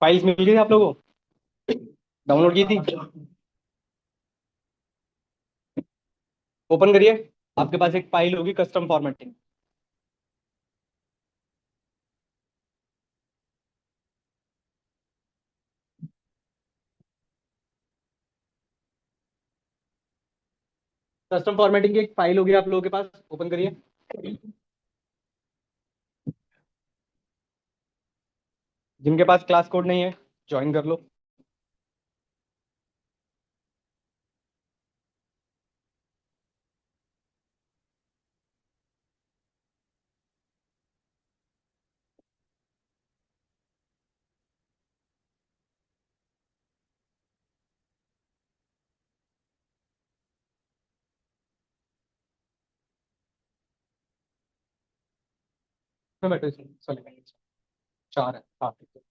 Files मिल गई आप लोगों को? डाउनलोड की थी? ओपन करिए। आपके पास एक फाइल होगी कस्टम फॉर्मेटिंग। कस्टम फॉर्मेटिंग की एक फाइल होगी आप लोगों के पास, ओपन करिए। जिनके पास क्लास कोड नहीं है ज्वाइन कर लो। मैं बैठो इसमें सॉरी। चार है, हाँ ठीक है।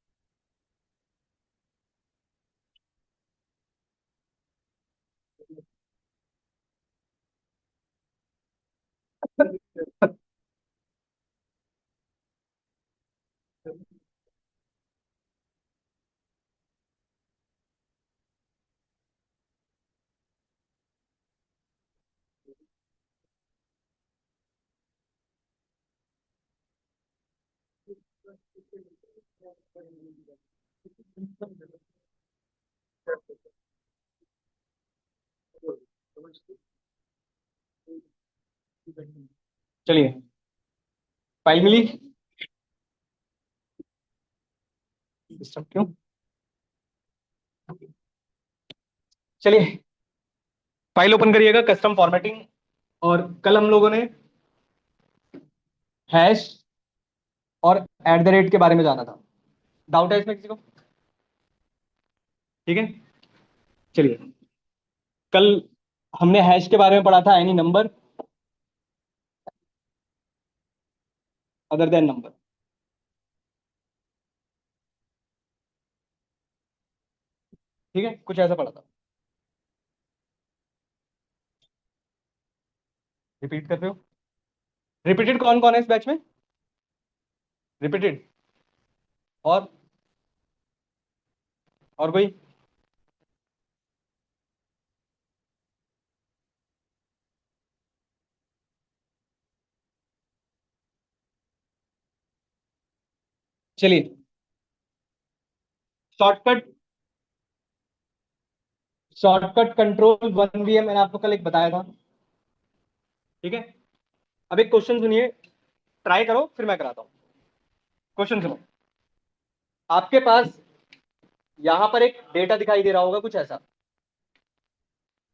चलिए, फाइल मिली? डिस्टर्ब क्यों? चलिए, फाइल ओपन करिएगा कस्टम फॉर्मेटिंग। और कल हम लोगों ने हैश और एट द रेट के बारे में जाना था। डाउट है इसमें किसी को? ठीक है, चलिए। कल हमने हैश के बारे में पढ़ा था, any number other than number. ठीक है, कुछ ऐसा पढ़ा था। रिपीट कर रहे हो? रिपीटेड कौन कौन है इस बैच में? रिपीटेड और कोई? चलिए, शॉर्टकट शॉर्टकट कंट्रोल 1 VM मैंने आपको कल एक बताया था। ठीक है, अब एक क्वेश्चन सुनिए, ट्राई करो फिर मैं कराता हूँ। क्वेश्चन सुनो। आपके पास यहां पर एक डेटा दिखाई दे रहा होगा कुछ ऐसा।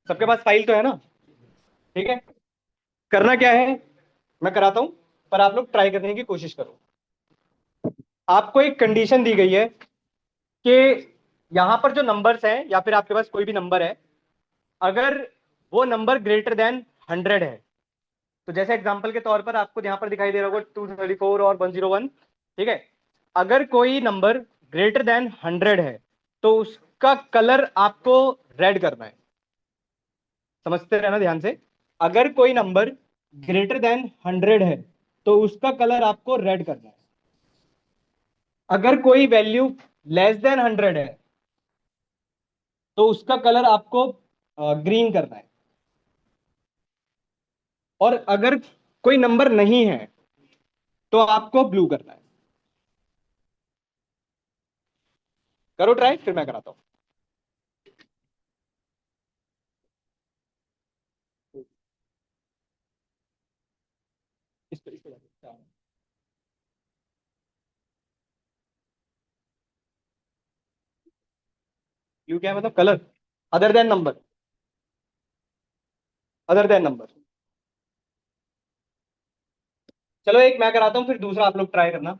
सबके पास फाइल तो है ना? ठीक है, करना क्या है मैं कराता हूं, पर आप लोग ट्राई करने की कोशिश करो। आपको एक कंडीशन दी गई है कि यहां पर जो नंबर्स हैं या फिर आपके पास कोई भी नंबर है, अगर वो नंबर ग्रेटर देन 100 है, तो जैसे एग्जांपल के तौर पर आपको यहां पर दिखाई दे रहा होगा 234 और 101। ठीक है, अगर कोई नंबर ग्रेटर देन 100 है तो उसका कलर आपको रेड करना है। समझते रहना ध्यान से। अगर कोई नंबर ग्रेटर देन 100 है तो उसका कलर आपको रेड करना है। अगर कोई वैल्यू लेस देन 100 है तो उसका कलर आपको ग्रीन करना है। और अगर कोई नंबर नहीं है तो आपको ब्लू करना है। करो ट्राई, फिर मैं कराता हूं। इस पे ब्लू क्या है मतलब? Colour other than number. Other than number. चलो, एक मैं कराता हूं फिर दूसरा आप लोग ट्राई करना।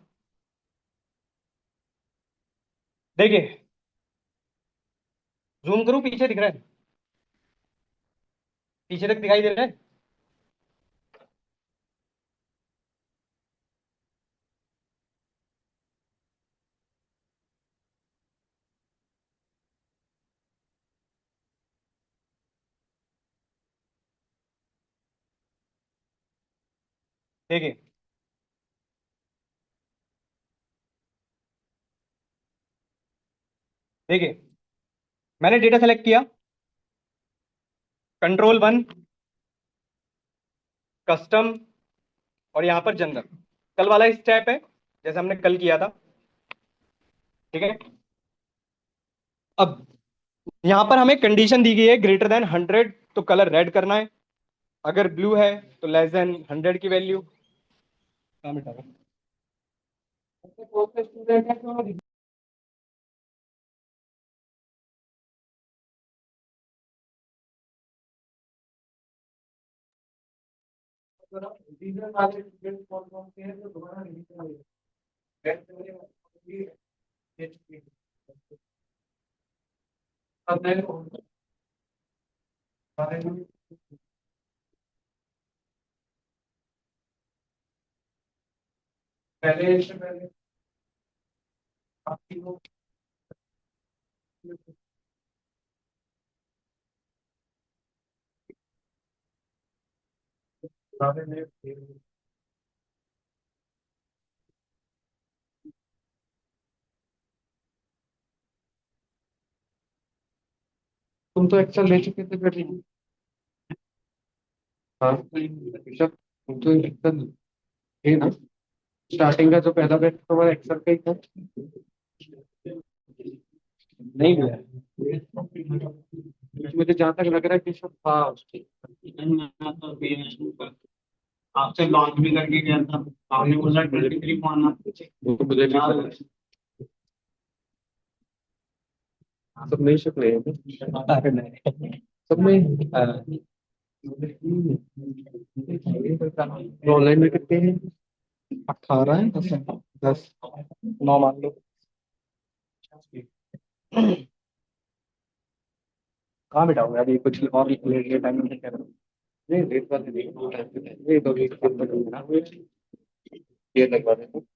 देखिए, जूम करूं? पीछे दिख रहा है? पीछे तक दिखाई दे रहा है? देखिए, देखिए मैंने डेटा सेलेक्ट किया, कंट्रोल 1, कस्टम, और यहाँ पर जनरल। कल वाला स्टेप है जैसे हमने कल किया था, ठीक है। अब यहाँ पर हमें कंडीशन दी गई है >100, तो कलर रेड करना है। अगर ब्लू है तो <100 की वैल्यू। कहाँ मिटा रहा? पहले तुम तो एक्सेल ले चुके थे फिर। हाँ ऋषभ, तुम तो एक्सेल है ना। स्टार्टिंग का जो पहला बैच तुम्हारा एक्सेल का ही था। नहीं मिला है। मुझे जहाँ तक लग रहा है कि सब था उसके। आपसे लॉन्च भी करके गया था, आपने बोला 23 को आना। वो तो मुझे नहीं पता। सब नहीं शुक्ल है सब में ऑनलाइन में कितने हैं? 18 है, 10 है, 10 9 मान लो। कहाँ बिठाऊंगा यार, ये कुछ और लेट टाइम में क्या करूँ? नहीं लेट वाले नहीं, दो टाइम पे नहीं, तो एक दिन तक ना चेयर लगवा देता हूँ।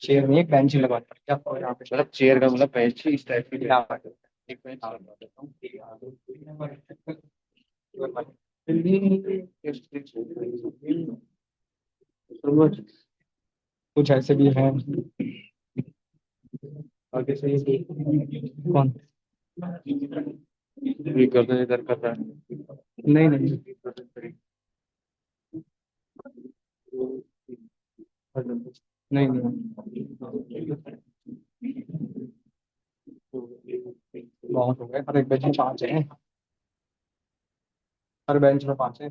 चेयर में एक बेंच ही लगवा देता हूँ क्या यहाँ पे, मतलब चेयर का मतलब बेंच ही इस टाइप की एक बेंच लगवा देता हूँ। कुछ ऐसे भी हैं आगे से कौन ये कर रहे हैं, इधर कर रहा है। नहीं नहीं नहीं नहीं बहुत हो गए, हर एक बेंच में 5 है, हर बेंच में 5 है।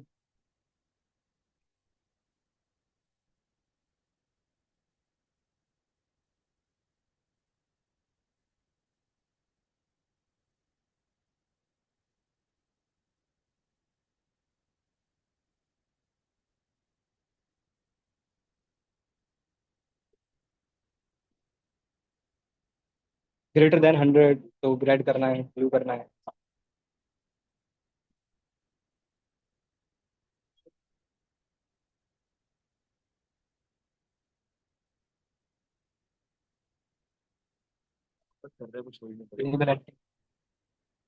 >100 तो ग्रेड करना है, ब्लू करना है। इनेबल एडिटिंग,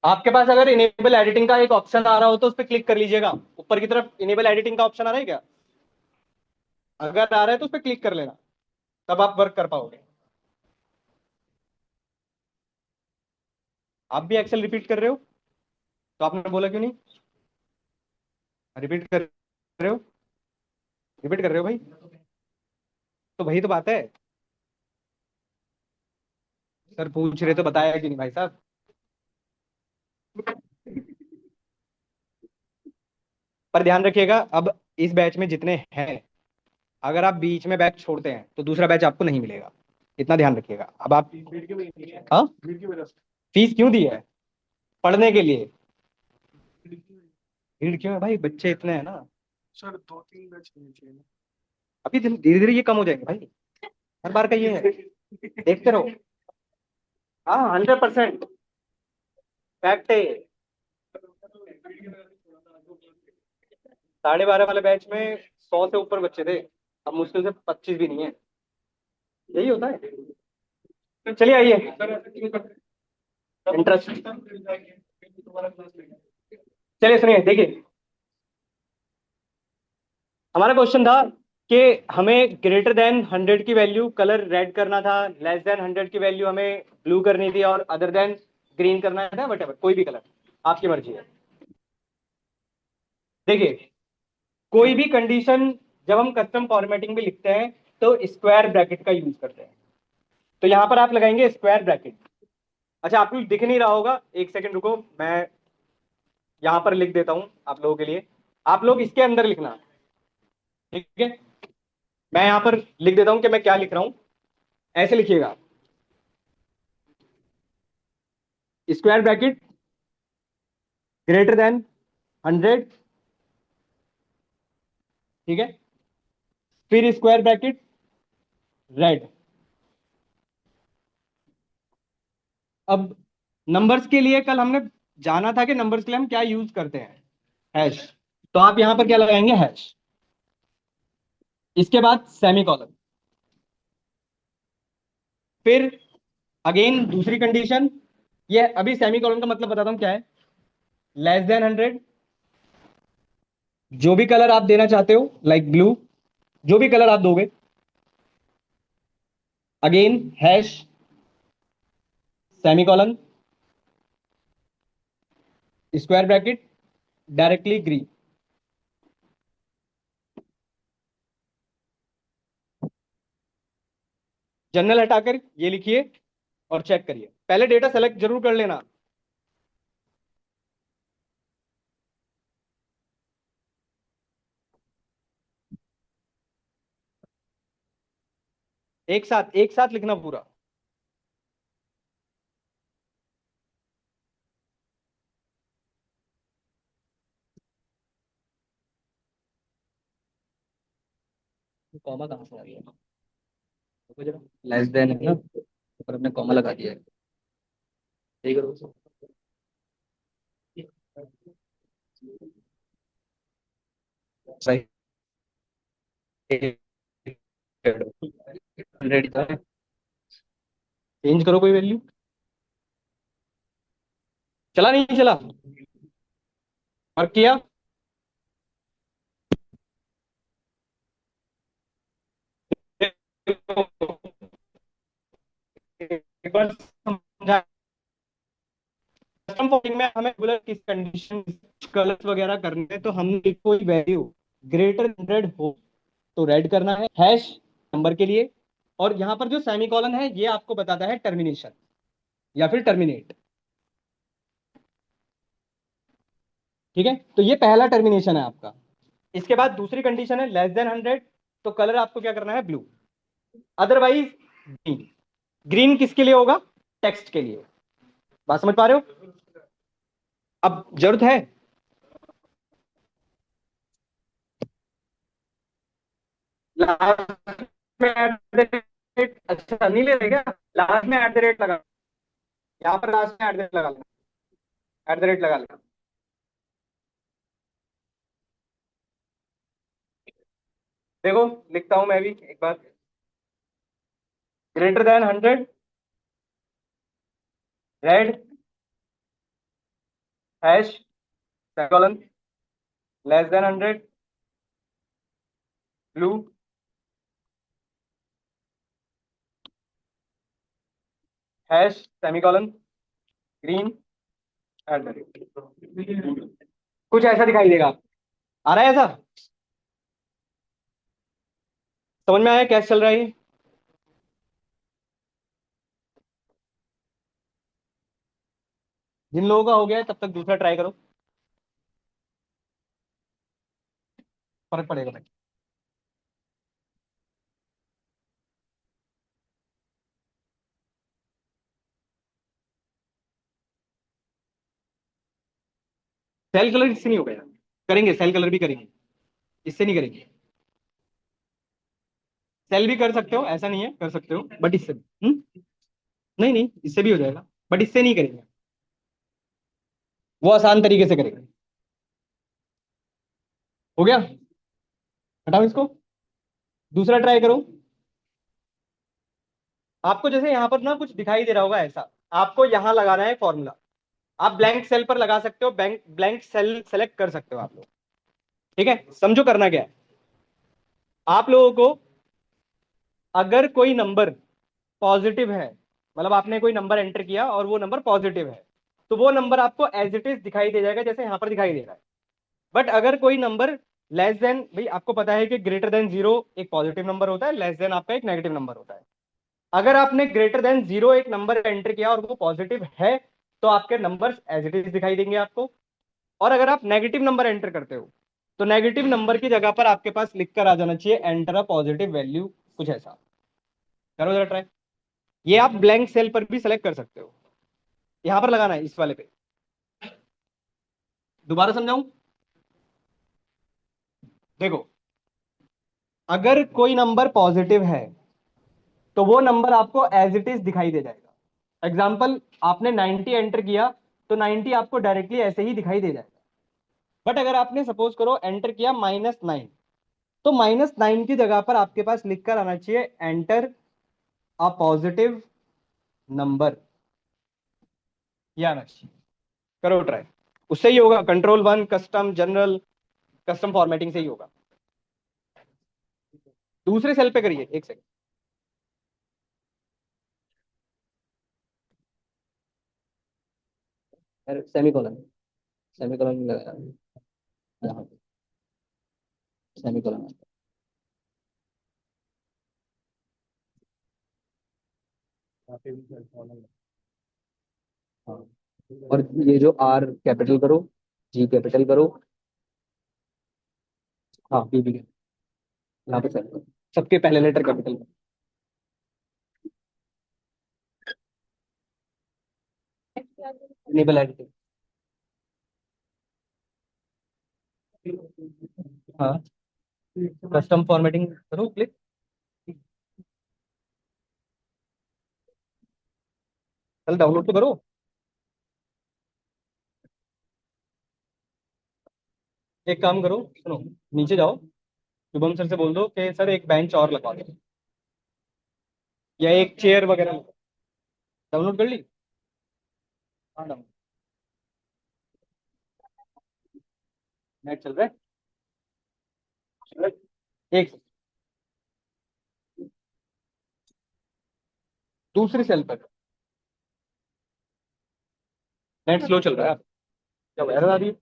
आपके पास अगर इनेबल एडिटिंग का एक ऑप्शन आ रहा हो तो उस पर क्लिक कर लीजिएगा। ऊपर की तरफ इनेबल एडिटिंग का ऑप्शन आ रहा है क्या? अगर आ रहा है तो उस पर क्लिक कर लेना, तब आप वर्क कर पाओगे। आप भी एक्सेल रिपीट कर रहे हो, तो आपने बोला क्यों नहीं? रिपीट कर रहे हो, रिपीट कर रहे हो भाई, तो वही तो बात है। सर पूछ रहे तो बताया कि नहीं भाई साहब। पर ध्यान रखिएगा, अब इस बैच में जितने हैं, अगर आप बीच में बैच छोड़ते हैं तो दूसरा बैच आपको नहीं मिलेगा, इतना ध्यान रखिएगा। अब आप हाँ, फीस क्यों दी है? पढ़ने के लिए। भीड़ क्यों है भाई, बच्चे इतने हैं ना। सर 2-3 बैच होने चाहिए। अभी धीरे धीरे ये कम हो जाएंगे भाई, हर बार का ये है, देखते रहो। हाँ 100% फैक्ट है। 12:30 वाले बैच में 100 से ऊपर बच्चे थे, अब मुश्किल से 25 भी नहीं है। यही होता है। तो चलिए आइए, इंटरेस्ट, चलिए सुनिए देखिए, हमारा क्वेश्चन था कि हमें >100 की वैल्यू कलर रेड करना था, <100 की वैल्यू हमें ब्लू करनी थी, और <100 ग्रीन करना है, वट कोई भी कलर आपकी मर्जी है। देखिए, कोई भी कंडीशन जब हम कस्टम फॉर्मेटिंग में लिखते हैं तो स्क्वायर ब्रैकेट का यूज करते हैं। तो यहां पर आप लगाएंगे स्क्वायर ब्रैकेट। अच्छा, आपको दिख नहीं रहा होगा, एक सेकंड रुको, मैं यहां पर लिख देता हूं आप लोगों के लिए। आप लोग इसके अंदर लिखना, ठीक है। मैं यहां पर लिख देता हूं कि मैं क्या लिख रहा हूं, ऐसे लिखिएगा, स्क्वायर ब्रैकेट ग्रेटर देन 100, ठीक है। फिर स्क्वायर ब्रैकेट रेड। अब नंबर्स के लिए कल हमने जाना था कि नंबर्स के लिए हम क्या यूज करते हैं, हैश। तो आप यहां पर क्या लगाएंगे, हैश। इसके बाद सेमी कॉलन। फिर अगेन दूसरी कंडीशन, ये अभी सेमी कॉलन का मतलब बताता हूं क्या है। लेस देन 100, जो भी कलर आप देना चाहते हो, लाइक ब्लू, जो भी कलर आप दोगे, again hash semi colon square bracket directly green. General हटाकर ये लिखिए और चेक करिए, पहले डेटा सेलेक्ट जरूर कर लेना। एक साथ लिखना पूरा। कॉमा कहां से आ गया, लेस देन है ना, पर हमने कॉमा लगा दिया है, ठीक है। सही, 100 चेंज करो कोई वैल्यू। चला नहीं चला, वर्क किया। एक बार समझा, कस्टम फॉर्मेटिंग में हमें रेगुलर किस कंडीशन कलर्स वगैरह करने हैं, तो हमने कोई वैल्यू ग्रेटर 100 हो तो रेड करना है, हैश नंबर के लिए। और यहां पर जो सेमीकोलन है ये आपको बताता है टर्मिनेशन या फिर टर्मिनेट, ठीक है। तो ये पहला टर्मिनेशन है आपका। इसके बाद दूसरी कंडीशन है लेस देन 100, तो कलर आपको क्या करना है, ब्लू। Otherwise green. ग्रीन किसके लिए होगा, टेक्स्ट के लिए। बात समझ पा रहे हो, अब जरूरत है। लास्ट में एट द रेट, अच्छा नहीं ले रहे क्या, लास्ट में एट द रेट लगा, यहाँ पर लास्ट में एट द रेट लगा लेना, एट द रेट लगा लेना। देखो लिखता हूं मैं भी एक बार, greater than 100 red, hash semicolon, less than 100 blue, hash semicolon green, at the rate. कुछ ऐसा दिखाई देगा, आ रहा है ऐसा, समझ में आया कैसे चल रहा है ये? जिन लोगों का हो गया है तब तक दूसरा ट्राई करो, फर्क पड़ेगा भाई। सेल कलर इससे नहीं होगा यार, करेंगे सेल कलर भी करेंगे, इससे नहीं करेंगे। सेल भी कर सकते हो, ऐसा नहीं है, कर सकते हो, बट इससे नहीं नहीं, इससे भी हो जाएगा, बट इससे नहीं करेंगे, वो आसान तरीके से करेंगे। हो गया, हटाओ इसको, दूसरा ट्राई करो। आपको जैसे यहां पर ना कुछ दिखाई दे रहा होगा ऐसा, आपको यहां लगाना है फॉर्मूला। आप ब्लैंक सेल पर लगा सकते हो, ब्लैंक ब्लैंक सेल सेलेक्ट कर सकते हो आप लोग, ठीक है। समझो करना क्या है, आप लोगों को अगर कोई नंबर पॉजिटिव है, मतलब आपने कोई नंबर एंटर किया और वो नंबर पॉजिटिव है, तो वो नंबर आपको एज इट इज दिखाई दे जाएगा, जैसे यहाँ पर दिखाई दे रहा है। बट अगर कोई नंबर लेस देन, भाई आपको पता है कि ग्रेटर देन जीरो एक पॉजिटिव नंबर होता है, लेस देन आपका एक नेगेटिव नंबर होता है। अगर आपने ग्रेटर देन जीरो एक नंबर एंटर किया और वो पॉजिटिव है, तो आपके नंबर्स एज इट इज दिखाई देंगे आपको। और अगर आप नेगेटिव नंबर एंटर करते हो, तो नेगेटिव नंबर की जगह पर आपके पास लिख कर आ जाना चाहिए एंटर अ पॉजिटिव वैल्यू, कुछ ऐसा। करो जरा ट्राई। ये आप ब्लैंक सेल पर भी सेलेक्ट कर सकते हो, यहां पर लगाना है इस वाले पे। दोबारा समझाऊं? देखो, अगर कोई नंबर पॉजिटिव है तो वो नंबर आपको एज इट इज दिखाई दे जाएगा। एग्जाम्पल, आपने 90 एंटर किया, तो 90 आपको डायरेक्टली ऐसे ही दिखाई दे जाएगा। बट अगर आपने सपोज करो एंटर किया -9, तो -9 की जगह पर आपके पास लिख कर आना चाहिए एंटर अ पॉजिटिव नंबर, ये आना चाहिए। करो ट्राई, उससे ही होगा। Control 1 custom general custom formatting से ही होगा। दूसरे सेल पे करिए, एक सेकंड। सेमीकोलन, सेमीकोलन लगाया यहाँ पे, सेमीकोलन। हाँ, और ये जो आर कैपिटल करो, जी कैपिटल करो। हाँ, बी भी यहाँ पे सेल करो, सबके पहले लेटर कैपिटल। Enable editing. हाँ, कस्टम फॉर्मेटिंग करो, क्लिक। चल डाउनलोड तो करो। एक काम करो, सुनो, नीचे जाओ, शुभम सर से बोल दो कि सर एक बेंच और लगवा दो, या एक चेयर वगैरह। डाउनलोड कर ली? हाँ, डाउनलोड। नेट चल रहा है? एक दूसरी सेल पर नेट स्लो चल रहा है। क्या एरर आ रही है?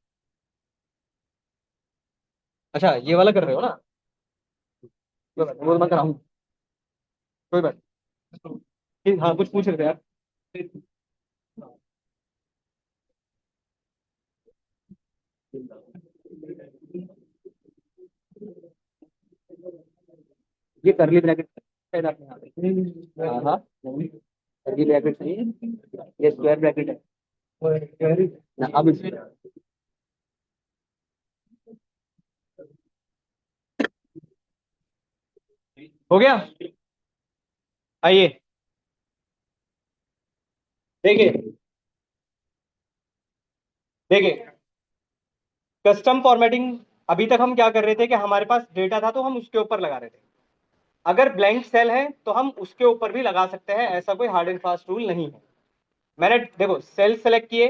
अच्छा, ये वाला कर रहे हो ना? कोई बात नहीं, वो तो मैं कराऊंगा। कोई बात नहीं। हाँ, कुछ पूछ रहे थे यार। ये करली ब्रैकेट शायद आपने यहाँ पे, हाँ हाँ, करली ब्रैकेट सही है, ये स्क्वायर ब्रैकेट है ना। अब इसमें हो गया। आइए देखिए, देखिए कस्टम फॉर्मेटिंग। अभी तक हम क्या कर रहे थे कि हमारे पास डेटा था तो हम उसके ऊपर लगा रहे थे। अगर ब्लैंक सेल है तो हम उसके ऊपर भी लगा सकते हैं, ऐसा कोई हार्ड एंड फास्ट रूल नहीं है। मैंने देखो सेल सेलेक्ट किए,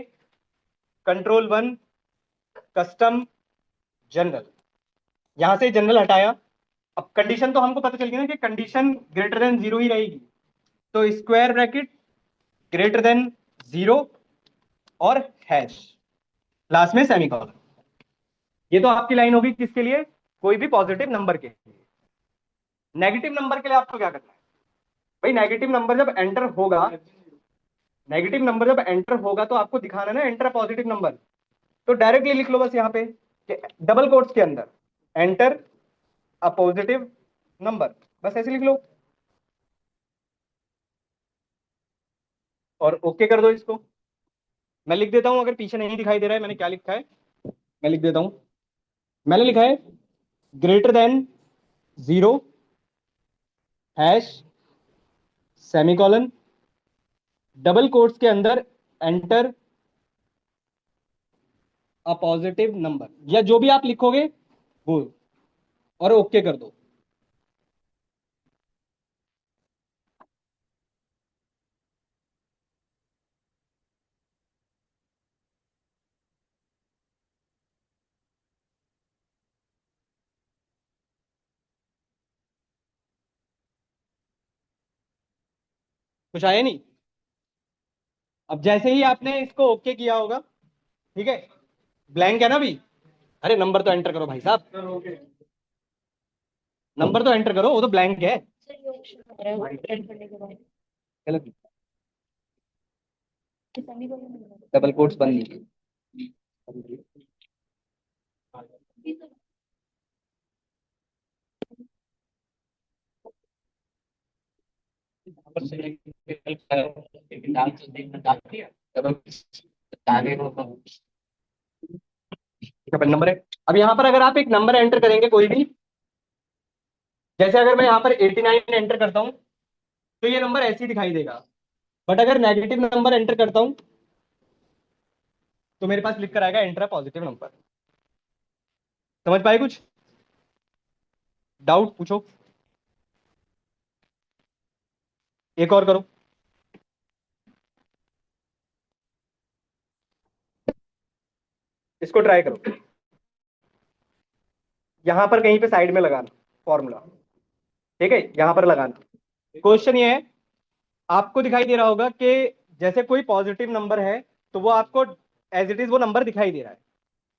कंट्रोल 1 कस्टम जनरल, यहां से जनरल हटाया। अब कंडीशन तो हमको पता चल गई ना कि कंडीशन ग्रेटर देन जीरो ही रहेगी, तो square bracket greater than zero और हैश, लास्ट में सेमीकोलन। ये तो आपकी लाइन होगी किसके लिए? कोई भी पॉजिटिव नंबर के लिए। नेगेटिव नंबर के लिए आपको क्या करना है? भाई नेगेटिव नंबर जब एंटर होगा, नेगेटिव नंबर जब एंटर होगा तो आपको दिखाना है ना एंटर पॉजिटिव नंबर। तो डायरेक्टली लिख लो बस यहाँ पे कि डबल कोट्स के अंदर एंटर अ पॉजिटिव नंबर, बस ऐसे लिख लो और ओके कर दो इसको। मैं लिख देता हूं, अगर पीछे नहीं दिखाई दे रहा है मैंने क्या लिखा है, मैं लिख देता हूं। मैंने लिखा है greater than zero hash semicolon double quotes के अंदर एंटर अ पॉजिटिव नंबर, या जो भी आप लिखोगे वो, और ओके कर दो। कुछ आया नहीं? अब जैसे ही आपने इसको ओके किया होगा, ठीक है, ब्लैंक है ना अभी, अरे नंबर तो एंटर करो भाई साहब, नंबर तो एंटर करो, वो तो ब्लैंक है। गलत, डबल कोट्स बंद कीजिए। डबल नंबर है। अब यहाँ पर अगर आप एक नंबर एंटर करेंगे कोई भी, जैसे अगर मैं यहाँ पर 89 एंटर करता हूँ, तो ये नंबर ऐसे ही दिखाई देगा। बट अगर नेगेटिव नंबर एंटर करता हूँ, तो मेरे पास लिख कर आएगा एंटर पॉजिटिव नंबर। समझ पाए कुछ? डाउट पूछो, एक और करो। इसको ट्राई करो, यहां पर कहीं पे साइड में लगाना फॉर्मूला, ठीक है, यहां पर लगाना। क्वेश्चन ये है, आपको दिखाई दे रहा होगा कि जैसे कोई पॉजिटिव नंबर है, तो वो आपको एज इट इज वो नंबर दिखाई दे रहा है।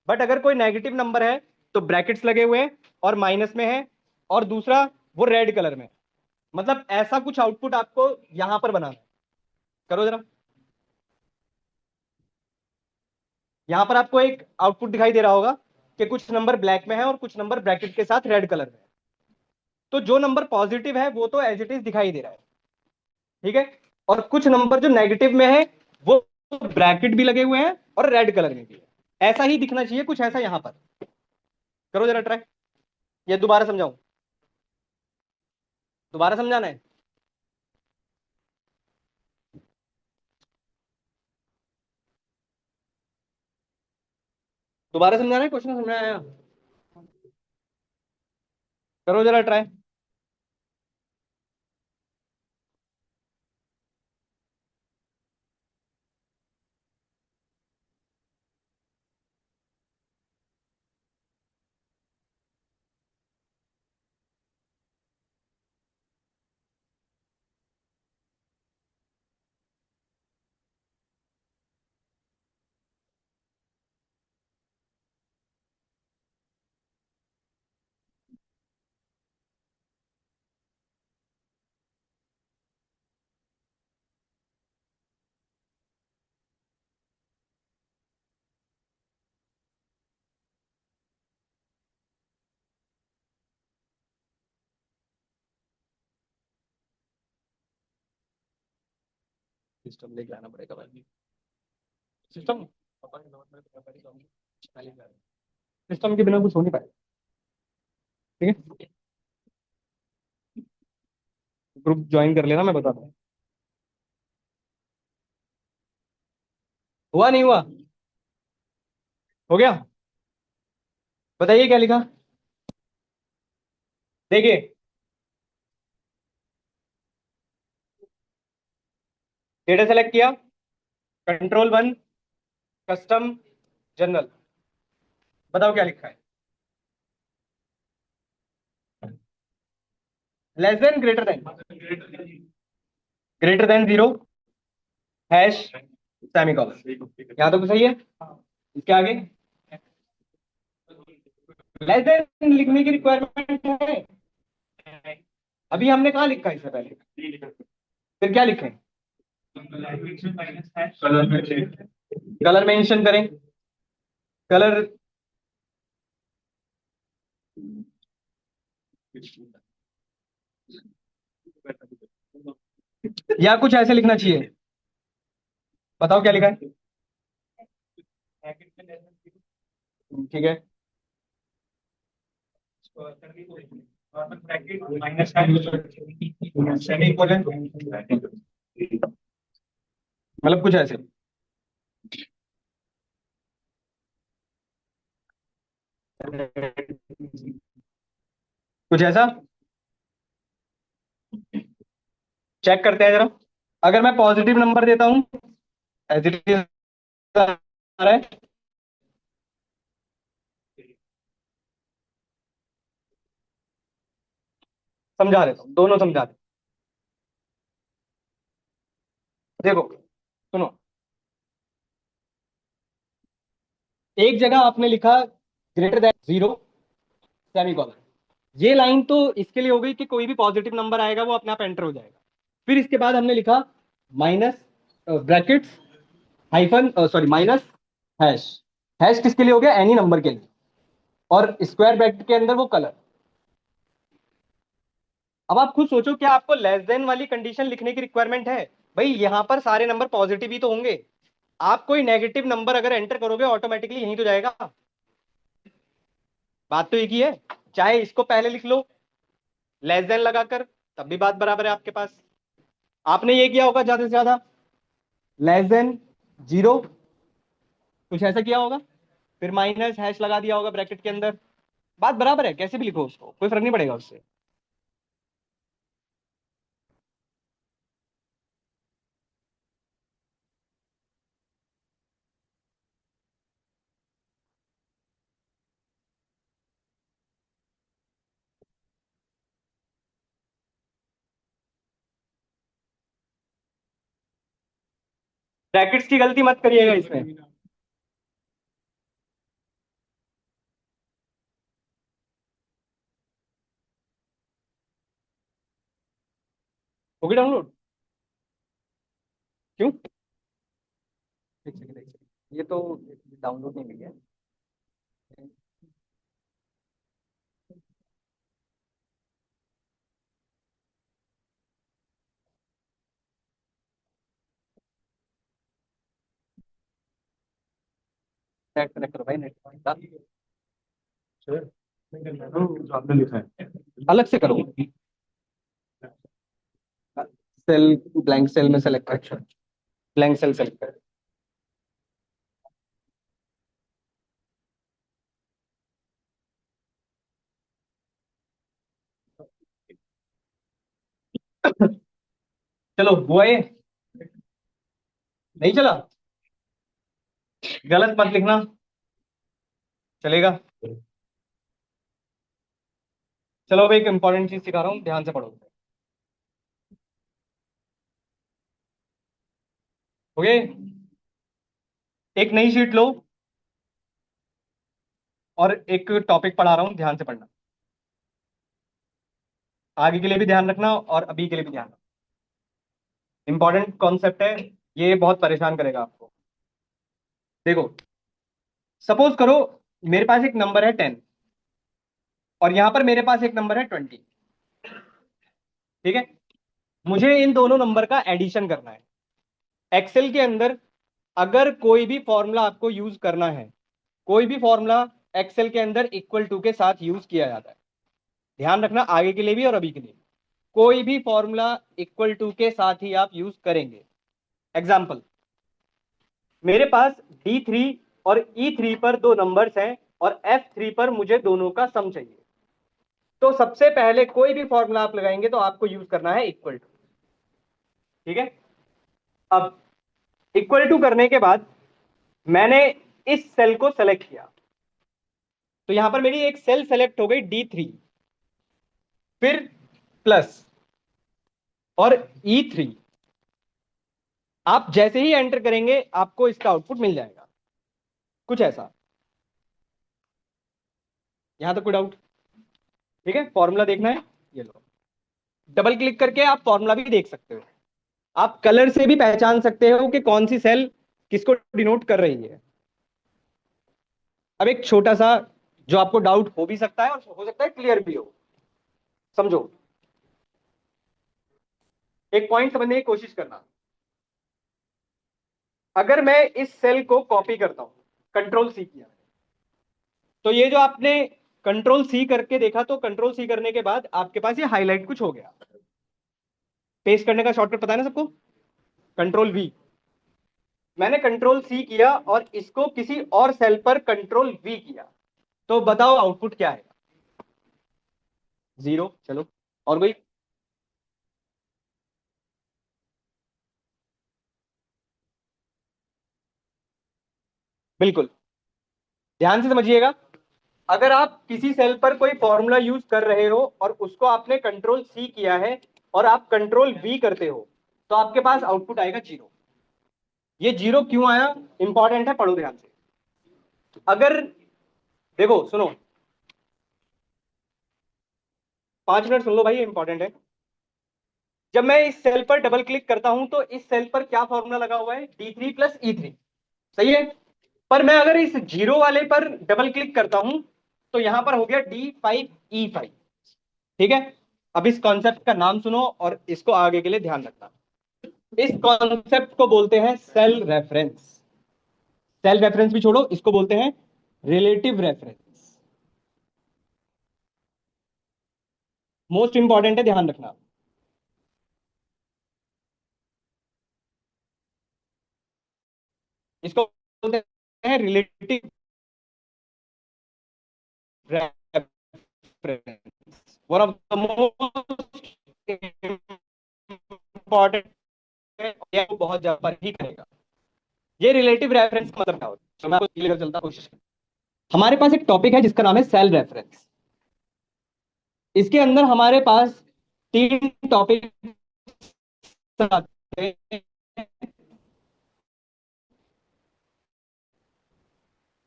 बट अगर कोई नेगेटिव नंबर है, तो ब्रैकेट्स लगे हुए हैं और माइनस में है, और दूसरा वो रेड कलर में। मतलब ऐसा कुछ आउटपुट आपको यहां पर बनाना है। करो जरा, यहां पर आपको एक आउटपुट दिखाई दे रहा होगा कि कुछ नंबर ब्लैक में है और कुछ नंबर ब्रैकेट के साथ रेड कलर में है। तो जो नंबर पॉजिटिव है वो तो एज इट इज दिखाई दे रहा है, ठीक है, और कुछ नंबर जो नेगेटिव में है, वो ब्रैकेट भी लगे हुए हैं और रेड कलर में भी है। ऐसा ही दिखना चाहिए कुछ ऐसा यहां पर। करो जरा ट्राई, ये दोबारा समझाऊं? दोबारा समझाना है? दोबारा समझाना है, क्वेश्चन समझ में आया? करो जरा ट्राई। सिस्टम लेके आना पड़ेगा भाई, सिस्टम, सिस्टम के बिना कुछ हो नहीं पाएगा, ठीक है। ग्रुप ज्वाइन कर लेना, मैं बताता हूँ। हुआ नहीं हुआ? हो गया? बताइए क्या लिखा। देखिए, डेटा सेलेक्ट किया, कंट्रोल 1, कस्टम, जनरल। बताओ क्या लिखा है? Less than, greater than 0, hash, semicolon. यहाँ तो सही है। इसके आगे लेस देन लिखने की रिक्वायरमेंट है? अभी हमने कहाँ लिखा है इससे पहले? फिर क्या लिखें? कलर मेंशन करें, कलर, या कुछ ऐसे लिखना चाहिए। बताओ क्या लिखा है? ठीक है, मतलब कुछ ऐसे, कुछ ऐसा। चेक करते हैं जरा, अगर मैं पॉजिटिव नंबर देता हूं, एज इट इज आ रहा है। समझा देता हूँ, दोनों समझा देता हूं। देखो, सुनो, एक जगह आपने लिखा ग्रेटर देन 0 सेमीकोलन। ये लाइन तो इसके लिए हो गई कि कोई भी पॉजिटिव नंबर आएगा वो अपने आप एंटर हो जाएगा। फिर इसके बाद हमने लिखा minus brackets hyphen sorry minus hash. Hash किसके लिए हो गया? एनी नंबर के लिए। और स्क्वायर ब्रैकेट के अंदर वो कलर। अब आप खुद सोचो, क्या आपको लेस देन वाली कंडीशन लिखने की रिक्वायरमेंट है? भाई यहां पर सारे नंबर पॉजिटिव ही तो होंगे। आप कोई नेगेटिव नंबर अगर एंटर करोगे ऑटोमेटिकली यहीं तो जाएगा। बात तो एक ही है। चाहे इसको पहले लिख लो लेस देन लगाकर, तब भी बात बराबर है आपके पास। आपने ये किया होगा ज्यादा से ज्यादा लेस देन 0, कुछ ऐसा किया होगा, फिर माइनस हैश लगा दिया होगा ब्रैकेट के अंदर। बात बराबर है, कैसे भी लिखो उसको कोई फर्क नहीं पड़ेगा उससे। ब्रैकेट्स की गलती मत करिएगा इसमें। होगी डाउनलोड? क्यों? एक सेकंड एक सेकंड, ये तो डाउनलोड नहीं हुई है। नेट कनेक्ट करो भाई, नेट जो आपने लिखा है अलग से करो। सेल ब्लैंक सेल में सेलेक्ट कर, ब्लैंक सेल सेलेक्ट कर। चलो हुआ ये? नहीं चला? गलत मत लिखना, चलेगा? चलो अब एक इंपॉर्टेंट चीज सिखा रहा हूँ, ध्यान से पढ़ो। ओके, एक नई शीट लो और एक टॉपिक पढ़ा रहा हूँ, ध्यान से पढ़ना। आगे के लिए भी ध्यान रखना और अभी के लिए भी ध्यान रखना। इंपॉर्टेंट कॉन्सेप्ट है, ये बहुत परेशान करेगा आपको। देखो, सपोज करो मेरे पास एक नंबर है 10 और यहां पर मेरे पास एक नंबर है 20। ठीक है, मुझे इन दोनों नंबर का एडिशन करना है एक्सेल के अंदर। अगर कोई भी फॉर्मूला आपको यूज करना है, कोई भी फॉर्मूला एक्सेल के अंदर इक्वल टू के साथ यूज किया जाता है। ध्यान रखना, आगे के लिए भी और अभी के लिए भी। कोई भी फॉर्मूला इक्वल टू के साथ ही आप यूज करेंगे। एग्जाम्पल, मेरे पास D3 और E3 पर दो नंबर्स हैं और F3 पर मुझे दोनों का सम चाहिए। तो सबसे पहले कोई भी फॉर्मूला आप लगाएंगे तो आपको यूज करना है इक्वल टू। ठीक है, अब इक्वल टू करने के बाद मैंने इस सेल को सेलेक्ट किया, तो यहां पर मेरी एक सेल सेलेक्ट हो गई D3, फिर प्लस और E3। आप जैसे ही एंटर करेंगे आपको इसका आउटपुट मिल जाएगा कुछ ऐसा। यहां तक कोई डाउट? ठीक है, फॉर्मूला देखना है, ये लो। डबल क्लिक करके आप फॉर्मूला भी देख सकते हो। आप कलर से भी पहचान सकते हो कि कौन सी सेल किसको डिनोट कर रही है। अब एक छोटा सा जो आपको डाउट हो भी सकता है और हो सकता है क्लियर भी हो, समझो। एक पॉइंट समझने की कोशिश करना। अगर मैं इस सेल को कॉपी करता हूं, कंट्रोल सी किया, तो ये जो आपने कंट्रोल सी करके देखा, तो कंट्रोल सी करने के बाद आपके पास ये हाईलाइट कुछ हो गया। पेस्ट करने का शॉर्टकट पता है ना सबको? Control V। मैंने कंट्रोल सी किया और इसको किसी और सेल पर कंट्रोल V किया, तो बताओ आउटपुट क्या है? 0। चलो, और कोई? बिल्कुल, ध्यान से समझिएगा। अगर आप किसी सेल पर कोई फॉर्मूला यूज कर रहे हो और उसको आपने कंट्रोल सी किया है और आप कंट्रोल V करते हो, तो आपके पास आउटपुट आएगा 0। ये 0 क्यों आया? इंपॉर्टेंट है, पढ़ो ध्यान से। अगर देखो सुनो, 5 मिनट सुन लो भाई, इंपॉर्टेंट है। जब मैं इस सेल पर डबल क्लिक करता हूं तो इस सेल पर क्या फॉर्मूला लगा हुआ है, D3 + E3, सही है। पर मैं अगर इस जीरो वाले पर डबल क्लिक करता हूं तो यहां पर हो गया D5E5, ठीक है। अब इस कॉन्सेप्ट का नाम सुनो और इसको आगे के लिए ध्यान रखना। इस कॉन्सेप्ट को बोलते हैं सेल रेफरेंस। सेल रेफरेंस भी छोड़ो, इसको बोलते हैं रिलेटिव रेफरेंस। मोस्ट इंपॉर्टेंट है, ध्यान रखना। इसको बोलते हैं relative reference, one of the most important है, ये बहुत ज्यादा पर ही करेगा। ये रिलेटिव रेफरेंस का मतलब क्या होता है, तो मैं आपको क्लियर चलता कोशिश करूं। हमारे पास एक टॉपिक है जिसका नाम है सेल रेफरेंस। इसके अंदर हमारे पास 3 टॉपिक आते हैं।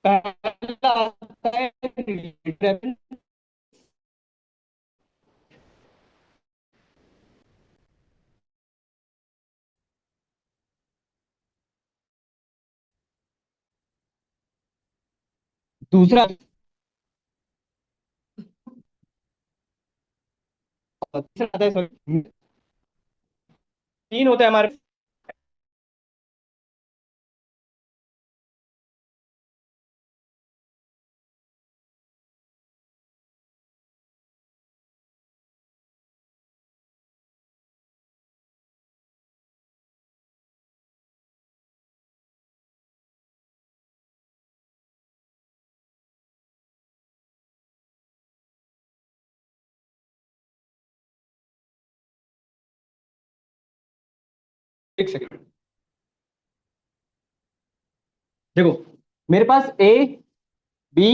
पहला आता है रिलेटिव रेफरेंस, दूसरा तीसरा आता है sorry, 3 होते हैं हमारे। एक सेकंड, देखो मेरे पास A, B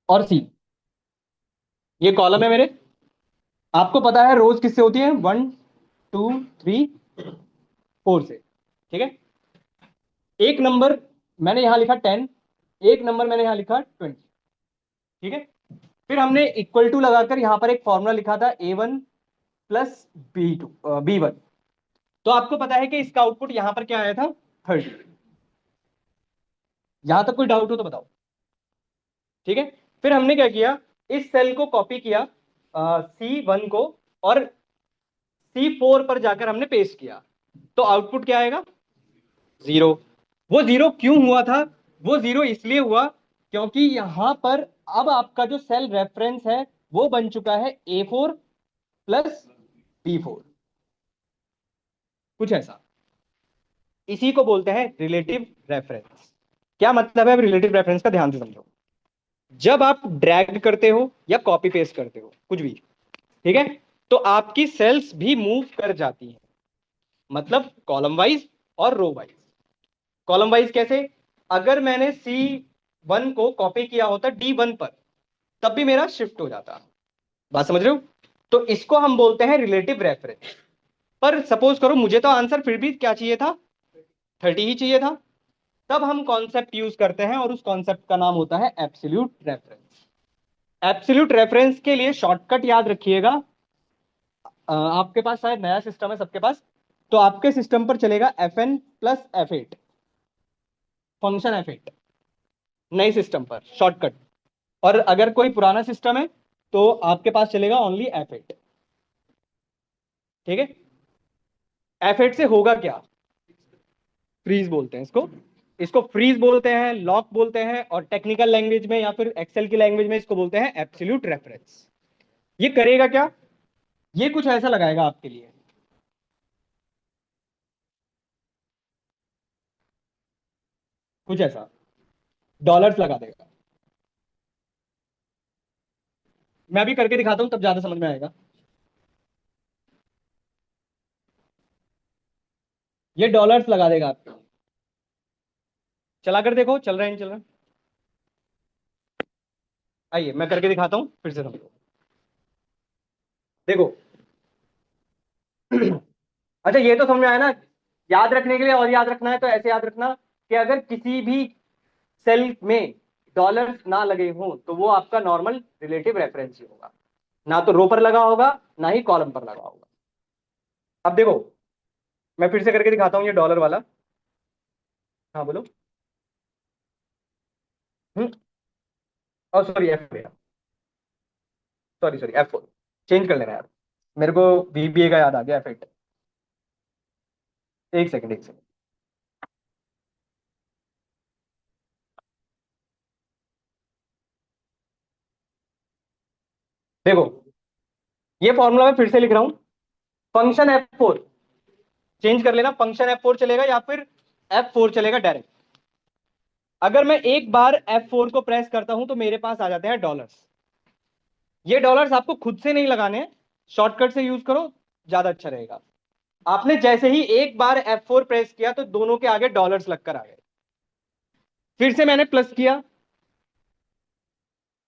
और C, ये कॉलम है मेरे। आपको पता है रोज किससे होती है, 1, 2, 3, 4 से, ठीक है। एक नंबर मैंने यहां लिखा 10, एक नंबर मैंने यहां लिखा 20, ठीक है। फिर हमने इक्वल टू लगाकर यहां पर एक फॉर्मूला लिखा था A1 + B1। तो आपको पता है कि इसका आउटपुट यहां पर क्या आया था, 30। यहां तक कोई डाउट हो तो बताओ, ठीक है। फिर हमने क्या किया, इस सेल को कॉपी किया, C1 को, और C4 पर जाकर हमने पेस्ट किया। तो आउटपुट क्या आएगा, 0। वो 0 क्यों हुआ था, वो 0 इसलिए हुआ क्योंकि यहां पर अब आपका जो सेल रेफरेंस है वो बन चुका है A4 + B4, कुछ ऐसा। इसी को बोलते हैं रिलेटिव रेफरेंस। क्या मतलब है रिलेटिव रेफरेंस का, ध्यान से समझो। जब आप ड्रैग करते हो या कॉपी पेस्ट करते हो कुछ भी, ठीक है, तो आपकी सेल्स भी मूव कर जाती हैं, मतलब कॉलम वाइज और रो वाइज। कॉलम वाइज कैसे, अगर मैंने C1 को कॉपी किया होता D1 पर, तब भी मेरा शिफ्ट हो जाता। बात समझ रहे हो। तो इसको हम बोलते हैं रिलेटिव रेफरेंस। पर सपोज करो मुझे तो आंसर फिर भी क्या चाहिए था, 30 ही चाहिए था। तब हम कॉन्सेप्ट यूज करते हैं और उस कॉन्सेप्ट का नाम होता है एब्सोल्यूट रेफरेंस। एब्सोल्यूट रेफरेंस के लिए शॉर्टकट याद रखिएगा। आपके पास शायद नया सिस्टम है सबके पास, तो आपके सिस्टम पर चलेगा FN + F8, फंक्शन F8 नए सिस्टम पर शॉर्टकट। और अगर कोई पुराना सिस्टम है तो आपके पास चलेगा ओनली F8, ठीक है। F8 से होगा क्या, फ्रीज बोलते हैं इसको। इसको फ्रीज बोलते हैं, लॉक बोलते हैं, और टेक्निकल लैंग्वेज में या फिर एक्सेल की लैंग्वेज में इसको बोलते हैं एब्सोल्यूट रेफरेंस। ये करेगा क्या, ये कुछ ऐसा लगाएगा आपके लिए, कुछ ऐसा डॉलर्स लगा देगा। मैं अभी करके दिखाता हूं तब ज्यादा समझ में आएगा। ये डॉलर्स लगा देगा आपके लिए। चला कर देखो, चल रहा है नहीं चल रहा। आइए मैं करके दिखाता हूं, फिर से समझो। देखो अच्छा ये तो समझ में आया ना। याद रखने के लिए और याद रखना है तो ऐसे याद रखना कि अगर किसी भी सेल में डॉलर्स ना लगे हों तो वो आपका नॉर्मल रिलेटिव रेफरेंस ही होगा, ना तो रो पर लगा होगा ना ही कॉलम पर लगा होगा। अब देखो मैं फिर से करके दिखाता हूं ये डॉलर वाला। हाँ बोलो। हम्म। और sorry F4, sorry sorry F4 change कर लेना यार, मेरे को VBA का याद आ गया F8। एक सेकंड एक सेकंड। देखो ये फॉर्मूला मैं फिर से लिख रहा हूं, फंक्शन F4 चेंज कर लेना, फंक्शन F4 चलेगा या फिर F4 चलेगा डायरेक्ट। अगर मैं एक बार F4 को प्रेस करता हूं तो मेरे पास आ जाते हैं डॉलर्स। ये डॉलर्स आपको खुद से नहीं लगाने, शॉर्टकट से यूज करो, ज्यादा अच्छा रहेगा। आपने जैसे ही एक बार F4 प्रेस किया तो दोनों के आगे डॉलर्स लगकर आ गए, फिर से मैंने प्लस किया